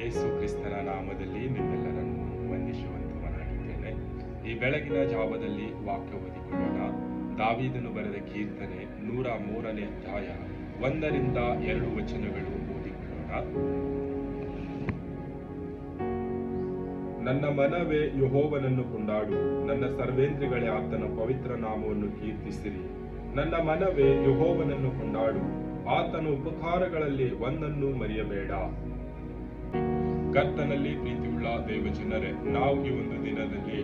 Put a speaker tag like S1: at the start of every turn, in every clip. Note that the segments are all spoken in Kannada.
S1: ಯೇಸು ಕ್ರಿಸ್ತನ ನಾಮದಲ್ಲಿ ನಿಮ್ಮೆಲ್ಲರನ್ನು ವಂದಿಸುವಂತವನಾಗಿದ್ದೇನೆ. ಈ ಬೆಳಗಿನ ಜಾವದಲ್ಲಿ ವಾಕ್ಯ ಓದಿಕೊಳ್ಳೋಣ. ದಾವೀದನು ಬರೆದ ಕೀರ್ತನೆ 103ನೇ ಅಧ್ಯಾಯ 1ರಿಂದ 2 ವಚನಗಳು ಓದಿಕೊಳ್ಳೋಣ. ನನ್ನ ಮನವೇ ಯೆಹೋವನನ್ನು ಕೊಂಡಾಡು, ನನ್ನ ಸರ್ವೇಂದ್ರಿಗಳೇ ಆತನ ಪವಿತ್ರ ನಾಮವನ್ನು ಕೀರ್ತಿಸಿರಿ. ನನ್ನ ಮನವೇ ಯೆಹೋವನನ್ನು ಕೊಂಡಾಡು, ಆತನ ಉಪಕಾರಗಳಲ್ಲಿ ಒಂದನ್ನು ಮರೆಯಬೇಡ. ಕರ್ತನಲ್ಲಿ ಪ್ರೀತಿಯುಳ್ಳ ದೇವಜನರೇ, ನಾವು ಈ ಒಂದು ದಿನದಲ್ಲಿ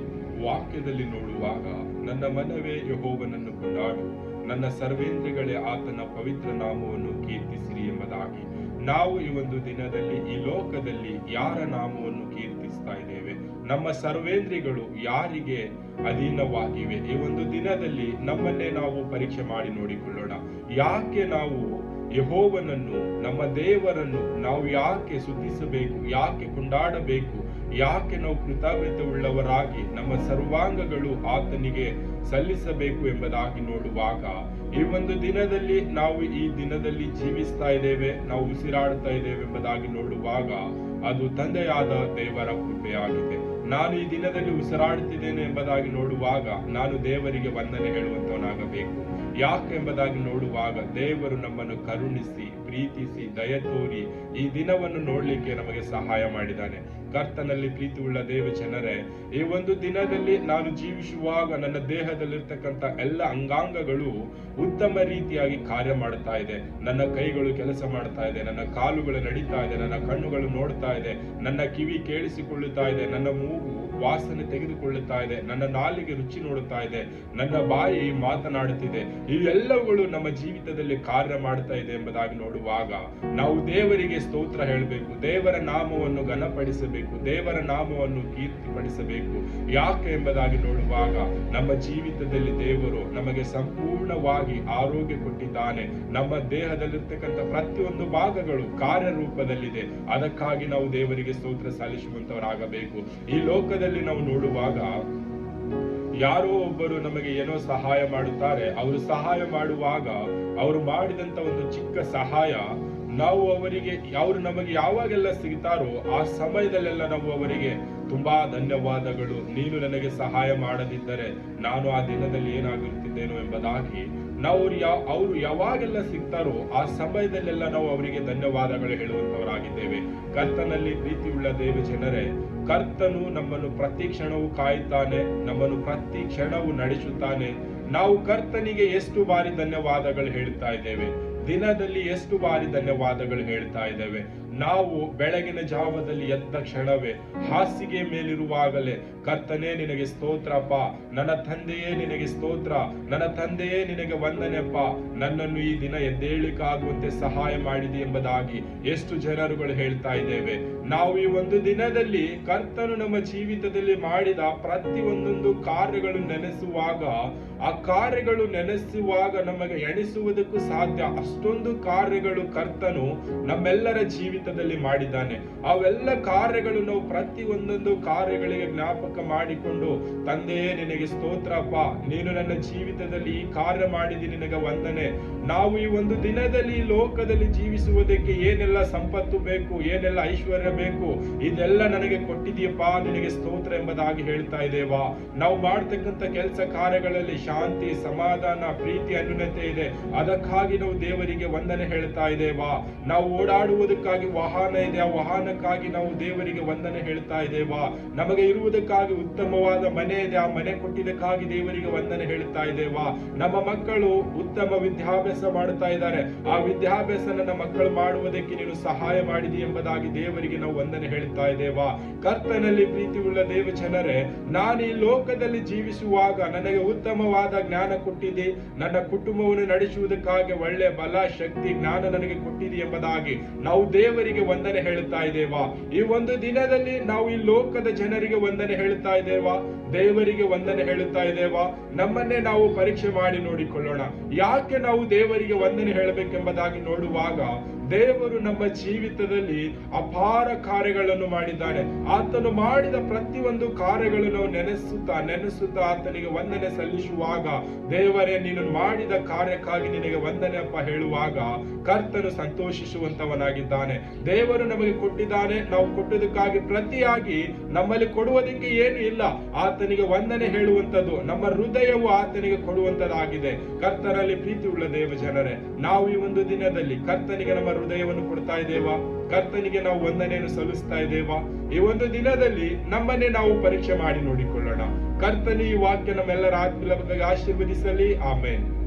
S1: ವಾಕ್ಯದಲ್ಲಿ ನೋಡುವಾಗ ನನ್ನ ಮನವೇ ಯೆಹೋವನನ್ನು ಕೊಂಡಾಡು, ನನ್ನ ಸರ್ವೇಂದ್ರಿಗಳೇ ಆತನ ಪವಿತ್ರ ನಾಮವನ್ನು ಕೀರ್ತಿಸಿರಿ ಎಂಬುದಾಗಿ ನಾವು ಈ ಒಂದು ದಿನದಲ್ಲಿ ಈ ಲೋಕದಲ್ಲಿ ಯಾರ ನಾಮವನ್ನು ಕೀರ್ತಿಸ್ತಾ ಇದ್ದೇವೆ? ನಮ್ಮ ಸರ್ವೇಂದ್ರಿಗಳು ಯಾರಿಗೆ ಅಧೀನವಾಗಿವೆ? ಈ ಒಂದು ದಿನದಲ್ಲಿ ನಮ್ಮನ್ನೇ ನಾವು ಪರೀಕ್ಷೆ ಮಾಡಿ ನೋಡಿಕೊಳ್ಳೋಣ. ಯಾಕೆ ನಾವು ಯೆಹೋವನನ್ನು, ನಮ್ಮ ದೇವರನ್ನು ನಾವು ಯಾಕೆ ಸ್ತುತಿಸಬೇಕು, ಯಾಕೆ ಕೊಂಡಾಡಬೇಕು, ಯಾಕೆ ನಾವು ಕೃತಜ್ಞತೆ ಉಳ್ಳವರಾಗಿ ನಮ್ಮ ಸರ್ವಾಂಗಗಳು ಆತನಿಗೆ ಸಲ್ಲಿಸಬೇಕು ಎಂಬುದಾಗಿ ನೋಡುವಾಗ, ಈ ಒಂದು ದಿನದಲ್ಲಿ ನಾವು ಈ ದಿನದಲ್ಲಿ ಜೀವಿಸ್ತಾ ಇದ್ದೇವೆ, ನಾವು ಉಸಿರಾಡ್ತಾ ಇದ್ದೇವೆ ಎಂಬುದಾಗಿ ನೋಡುವಾಗ ಅದು ತಂದೆಯಾದ ದೇವರ ಕೃಪೆಯಾಗಿದೆ. ನಾನು ಈ ದಿನದಲ್ಲಿ ಉಸಿರಾಡುತ್ತಿದ್ದೇನೆ ಎಂಬುದಾಗಿ ನೋಡುವಾಗ ನಾನು ದೇವರಿಗೆ ವಂದನೆ ಹೇಳುವಂತವನಾಗಬೇಕು. ಯಾಕೆ ಎಂಬುದಾಗಿ ನೋಡುವಾಗ ದೇವರು ನಮ್ಮನ್ನು ಕರುಣಿಸಿ, ಪ್ರೀತಿಸಿ, ದಯ ತೋರಿ ಈ ದಿನವನ್ನು ನೋಡ್ಲಿಕ್ಕೆ ನಮಗೆ ಸಹಾಯ ಮಾಡಿದ್ದಾನೆ. ಕರ್ತನಲ್ಲಿ ಪ್ರೀತಿ ಉಳ್ಳ ದೇವ ಜನರೇ, ಈ ಒಂದು ದಿನದಲ್ಲಿ ನಾನು ಜೀವಿಸುವಾಗ ನನ್ನ ದೇಹದಲ್ಲಿರ್ತಕ್ಕಂಥ ಎಲ್ಲ ಅಂಗಾಂಗಗಳು ಉತ್ತಮ ರೀತಿಯಾಗಿ ಕಾರ್ಯ ಮಾಡ್ತಾ ಇದೆ. ನನ್ನ ಕೈಗಳು ಕೆಲಸ ಮಾಡ್ತಾ ಇದೆ, ನನ್ನ ಕಾಲುಗಳು ನಡೀತಾ ಇದೆ, ನನ್ನ ಕಣ್ಣುಗಳು ನೋಡ್ತಾ ಇದೆ, ನನ್ನ ಕಿವಿ ಕೇಳಿಸಿಕೊಳ್ಳುತ್ತಾ ಇದೆ, ನನ್ನ ಮೂಗು ವಾಸನೆ ತೆಗೆದುಕೊಳ್ಳುತ್ತಾ ಇದೆ, ನನ್ನ ನಾಲಿಗೆ ರುಚಿ ನೋಡುತ್ತಾ ಇದೆ, ನನ್ನ ಬಾಯಿ ಮಾತನಾಡುತ್ತಿದೆ. ಇವೆಲ್ಲವುಗಳು ನಮ್ಮ ಜೀವಿತದಲ್ಲಿ ಕಾರ್ಯ ಮಾಡ್ತಾ ಇದೆ ಎಂಬುದಾಗಿ ನೋಡುವಾಗ ನಾವು ದೇವರಿಗೆ ಸ್ತೋತ್ರ ಹೇಳಬೇಕು, ದೇವರ ನಾಮವನ್ನು ಘನಪಡಿಸಬೇಕು, ದೇವರ ನಾಮವನ್ನು ಕೀರ್ತಿಪಡಿಸಬೇಕು. ಯಾಕೆ ಎಂಬುದಾಗಿ ನೋಡುವಾಗ ನಮ್ಮ ಜೀವಿತದಲ್ಲಿ ದೇವರು ನಮಗೆ ಸಂಪೂರ್ಣವಾಗಿ ಆರೋಗ್ಯ ಕೊಟ್ಟಿದ್ದಾನೆ. ನಮ್ಮ ದೇಹದಲ್ಲಿರ್ತಕ್ಕಂಥ ಪ್ರತಿಯೊಂದು ಭಾಗಗಳು ಕಾರ್ಯರೂಪದಲ್ಲಿದೆ. ಅದಕ್ಕಾಗಿ ನಾವು ದೇವರಿಗೆ ಸ್ತೋತ್ರ ಸಲ್ಲಿಸುವಂತವರಾಗಬೇಕು. ಈ ಲೋಕದಲ್ಲಿ ನಾವು ನೋಡುವಾಗ ಯಾರೋ ಒಬ್ಬರು ನಮಗೆ ಏನೋ ಸಹಾಯ ಮಾಡುತ್ತಾರೆ. ಅವರು ಸಹಾಯ ಮಾಡುವಾಗ ಅವರು ಮಾಡಿದಂತ ಒಂದು ಚಿಕ್ಕ ಸಹಾಯ ಅವರು ನಮಗೆ ಯಾವಾಗೆಲ್ಲ ಸಿಗ್ತಾರೋ ಆ ಸಮಯದಲ್ಲೆಲ್ಲ ನಾವು ಅವರಿಗೆ ತುಂಬಾ ಧನ್ಯವಾದಗಳು, ನೀನು ನನಗೆ ಸಹಾಯ ಮಾಡದಿದ್ದರೆ ನಾನು ಆ ದಿನದಲ್ಲಿ ಏನಾಗಿರುತ್ತಿದ್ದೇನೋ ಎಂಬುದಾಗಿ ಅವರು ಯಾವಾಗೆಲ್ಲ ಸಿಗ್ತಾರೋ ಆ ಸಮಯದಲ್ಲೆಲ್ಲ ನಾವು ಅವರಿಗೆ ಧನ್ಯವಾದಗಳು ಹೇಳುವಂತವರಾಗಿದ್ದೇವೆ. ಕರ್ತನಲ್ಲಿ ಪ್ರೀತಿಯುಳ್ಳ ದೇವ ಜನರೇ, ಕರ್ತನು ನಮ್ಮನ್ನು ಪ್ರತಿ ಕ್ಷಣವೂ ಕಾಯುತ್ತಾನೆ, ನಮ್ಮನ್ನು ಪ್ರತಿ ಕ್ಷಣವೂ ನಡೆಸುತ್ತಾನೆ. ನಾವು ಕರ್ತನಿಗೆ ಎಷ್ಟು ಬಾರಿ ಧನ್ಯವಾದಗಳು ಹೇಳ್ತಾ ಇದ್ದೇವೆ? ದಿನದಲ್ಲಿ ಎಷ್ಟು ಬಾರಿ ಧನ್ಯವಾದಗಳು ಹೇಳ್ತಾ ಇದ್ದೇವೆ? ನಾವು ಬೆಳಗಿನ ಜಾವದಲ್ಲಿ ಎದ್ದ ಕ್ಷಣವೇ ಹಾಸಿಗೆ ಮೇಲಿರುವಾಗಲೇ ಕರ್ತನೇ ನಿನಗೆ ಸ್ತೋತ್ರಪ್ಪ, ನನ್ನ ತಂದೆಯೇ ನಿನಗೆ ಸ್ತೋತ್ರ, ನನ್ನ ತಂದೆಯೇ ನಿನಗೆ ವಂದನೆಪ್ಪ, ನನ್ನನ್ನು ಈ ದಿನ ಎದ್ದೇಳಿಕಾಗುವಂತೆ ಸಹಾಯ ಮಾಡಿದೆ ಎಂಬುದಾಗಿ ಎಷ್ಟು ಜನರುಗಳು ಹೇಳ್ತಾ ಇದ್ದೇವೆ. ನಾವು ಈ ಒಂದು ದಿನದಲ್ಲಿ ಕರ್ತನು ನಮ್ಮ ಜೀವಿತದಲ್ಲಿ ಮಾಡಿದ ಪ್ರತಿ ಒಂದೊಂದು ಕಾರ್ಯಗಳು ನೆನೆಸುವಾಗ, ಆ ಕಾರ್ಯಗಳು ನೆನೆಸುವಾಗ ನಮಗೆ ಎಣಿಸುವುದಕ್ಕೂ ಸಾಧ್ಯ. ಅಷ್ಟೊಂದು ಕಾರ್ಯಗಳು ಕರ್ತನು ನಮ್ಮೆಲ್ಲರ ಜೀವಿತದಲ್ಲಿ ಮಾಡಿದ್ದಾನೆ. ಅವೆಲ್ಲ ಕಾರ್ಯಗಳು ನಾವು ಪ್ರತಿ ಒಂದೊಂದು ಕಾರ್ಯಗಳಿಗೆ ಜ್ಞಾಪಕ ಮಾಡಿಕೊಂಡು, ತಂದೆಯೇ ನಿನಗೆ ಸ್ತೋತ್ರಪ್ಪ, ನೀನು ನನ್ನ ಜೀವಿತದಲ್ಲಿ ಈ ಕಾರ್ಯ ಮಾಡಿದಿ, ನಿನಗೆ ವಂದನೆ. ನಾವು ಈ ಒಂದು ದಿನದಲ್ಲಿ ಲೋಕದಲ್ಲಿ ಜೀವಿಸುವುದಕ್ಕೆ ಏನೆಲ್ಲ ಸಂಪತ್ತು ಬೇಕು, ಏನೆಲ್ಲ ಐಶ್ವರ್ಯ ಬೇಕು, ಇದೆಲ್ಲ ನನಗೆ ಕೊಟ್ಟಿದೆಯಪ್ಪ, ನಿನಗೆ ಸ್ತೋತ್ರ ಎಂಬುದಾಗಿ ಹೇಳ್ತಾ ಇದ್ದೇವಾ? ನಾವು ಮಾಡ್ತಕ್ಕಂಥ ಕೆಲಸ ಕಾರ್ಯಗಳಲ್ಲಿ ಶಾಂತಿ, ಸಮಾಧಾನ, ಪ್ರೀತಿ, ಅನ್ಯೋನ್ಯತೆ ಇದೆ. ಅದಕ್ಕಾಗಿ ನಾವು ದೇವರಿಗೆ ವಂದನೆ ಹೇಳ್ತಾ ಇದ್ದೇವಾ? ನಾವು ಓಡಾಡುವುದಕ್ಕಾಗಿ ವಾಹನ ಇದೆ, ಆ ವಾಹನಕ್ಕಾಗಿ ನಾವು ದೇವರಿಗೆ ವಂದನೆ ಹೇಳ್ತಾ ಇದ್ದೇವಾ? ನಮಗೆ ಇರುವುದಕ್ಕಾಗಿ ಉತ್ತಮವಾದ ಮನೆ ಇದೆ, ಆ ಮನೆ ಕೊಟ್ಟಿದ್ದಕ್ಕಾಗಿ ದೇವರಿಗೆ ವಂದನೆ ಹೇಳ್ತಾ ಇದ್ದೇವಾ? ನಮ್ಮ ಮಕ್ಕಳು ಉತ್ತಮ ವಿದ್ಯಾಭ್ಯಾಸ ಮಾಡುತ್ತಾ ಇದ್ದಾರೆ, ಆ ವಿದ್ಯಾಭ್ಯಾಸ ನನ್ನ ಮಕ್ಕಳು ಮಾಡುವುದಕ್ಕೆ ನೀನು ಸಹಾಯ ಮಾಡಿದಿ ಎಂಬುದಾಗಿ ದೇವರಿಗೆ ನಾವು ವಂದನೆ ಹೇಳ್ತಾ ಇದ್ದೇವಾ? ಕರ್ತನಲ್ಲಿ ಪ್ರೀತಿ ಉಳ್ಳ ದೇವ ಜನರೇ, ನಾನು ಈ ಲೋಕದಲ್ಲಿ ಜೀವಿಸುವಾಗ ನನಗೆ ಉತ್ತಮವಾದ ಜ್ಞಾನ ಕೊಟ್ಟಿದೆ, ನನ್ನ ಕುಟುಂಬವನ್ನು ನಡೆಸುವುದಕ್ಕಾಗಿ ಒಳ್ಳೆ ಬಲ, ಶಕ್ತಿ, ಜ್ಞಾನ ನನಗೆ ಕೊಟ್ಟಿದೆ ಎಂಬುದಾಗಿ ನಾವು ದೇವರಿಗೆ ವಂದನೆ ಹೇಳ್ತಾ ಇದ್ದೇವಾ? ಈ ಒಂದು ದಿನದಲ್ಲಿ ನಾವು ಈ ಲೋಕದ ಜನರಿಗೆ ವಂದನೆ ಹೇಳ್ತಾ ಇದ್ದೇವಾ? ದೇವರಿಗೆ ವಂದನೆ ಹೇಳುತ್ತಾ ಇದ್ದೇವಾ? ನಮ್ಮನ್ನೇ ನಾವು ಪರೀಕ್ಷೆ ಮಾಡಿ ನೋಡಿಕೊಳ್ಳೋಣ. ಯಾಕೆ ನಾವು ದೇವರಿಗೆ ವಂದನೆ ಹೇಳಬೇಕೆಂಬುದಾಗಿ ನೋಡುವಾಗ ದೇವರು ನಮ್ಮ ಜೀವಿತದಲ್ಲಿ ಅಪಾರ ಕಾರ್ಯಗಳನ್ನು ಮಾಡಿದ್ದಾನೆ. ಆತನು ಮಾಡಿದ ಪ್ರತಿಯೊಂದು ಕಾರ್ಯಗಳನ್ನು ನಾವು ನೆನೆಸುತ್ತಾ ಆತನಿಗೆ ವಂದನೆ ಸಲ್ಲಿಸುವಾಗ, ದೇವರೇ ನೀನು ಮಾಡಿದ ಕಾರ್ಯಕ್ಕಾಗಿ ನಿನಗೆ ವಂದನೆ ಅಪ್ಪ ಹೇಳುವಾಗ ಕರ್ತನು ಸಂತೋಷಿಸುವಂತವನಾಗಿದ್ದಾನೆ. ದೇವರು ನಮಗೆ ಕೊಟ್ಟಿದ್ದಾನೆ, ನಾವು ಕೊಟ್ಟದಕ್ಕಾಗಿ ಪ್ರತಿಯಾಗಿ ನಮ್ಮಲ್ಲಿ ಕೊಡುವುದಕ್ಕೆ ಏನು ಇಲ್ಲ. ಆತನಿಗೆ ವಂದನೆ ಹೇಳುವಂತದ್ದು ನಮ್ಮ ಹೃದಯವು ಆತನಿಗೆ ಕೊಡುವಂತದ್ದಾಗಿದೆ. ಕರ್ತನಲ್ಲಿ ಪ್ರೀತಿ ಉಳ್ಳ ದೇವ ಜನರೇ, ನಾವು ಈ ಒಂದು ದಿನದಲ್ಲಿ ಕರ್ತನಿಗೆ ನಮ್ಮ ಹೃದಯವನ್ನು ಕೊಡ್ತಾ ಇದ್ದೇವಾ? ಕರ್ತನಿಗೆ ನಾವು ವಂದನೆಯನ್ನು ಸಲ್ಲಿಸ್ತಾ ಇದ್ದೇವಾ? ಈ ಒಂದು ದಿನದಲ್ಲಿ ನಮ್ಮನ್ನೇ ನಾವು ಪರೀಕ್ಷೆ ಮಾಡಿ ನೋಡಿಕೊಳ್ಳೋಣ. ಕರ್ತನ ಈ ವಾಕ್ಯ ನಮ್ಮೆಲ್ಲರ ಆತ್ಮೀಯ ಆಶೀರ್ವದಿಸಲಿ. ಆಮೇನ್.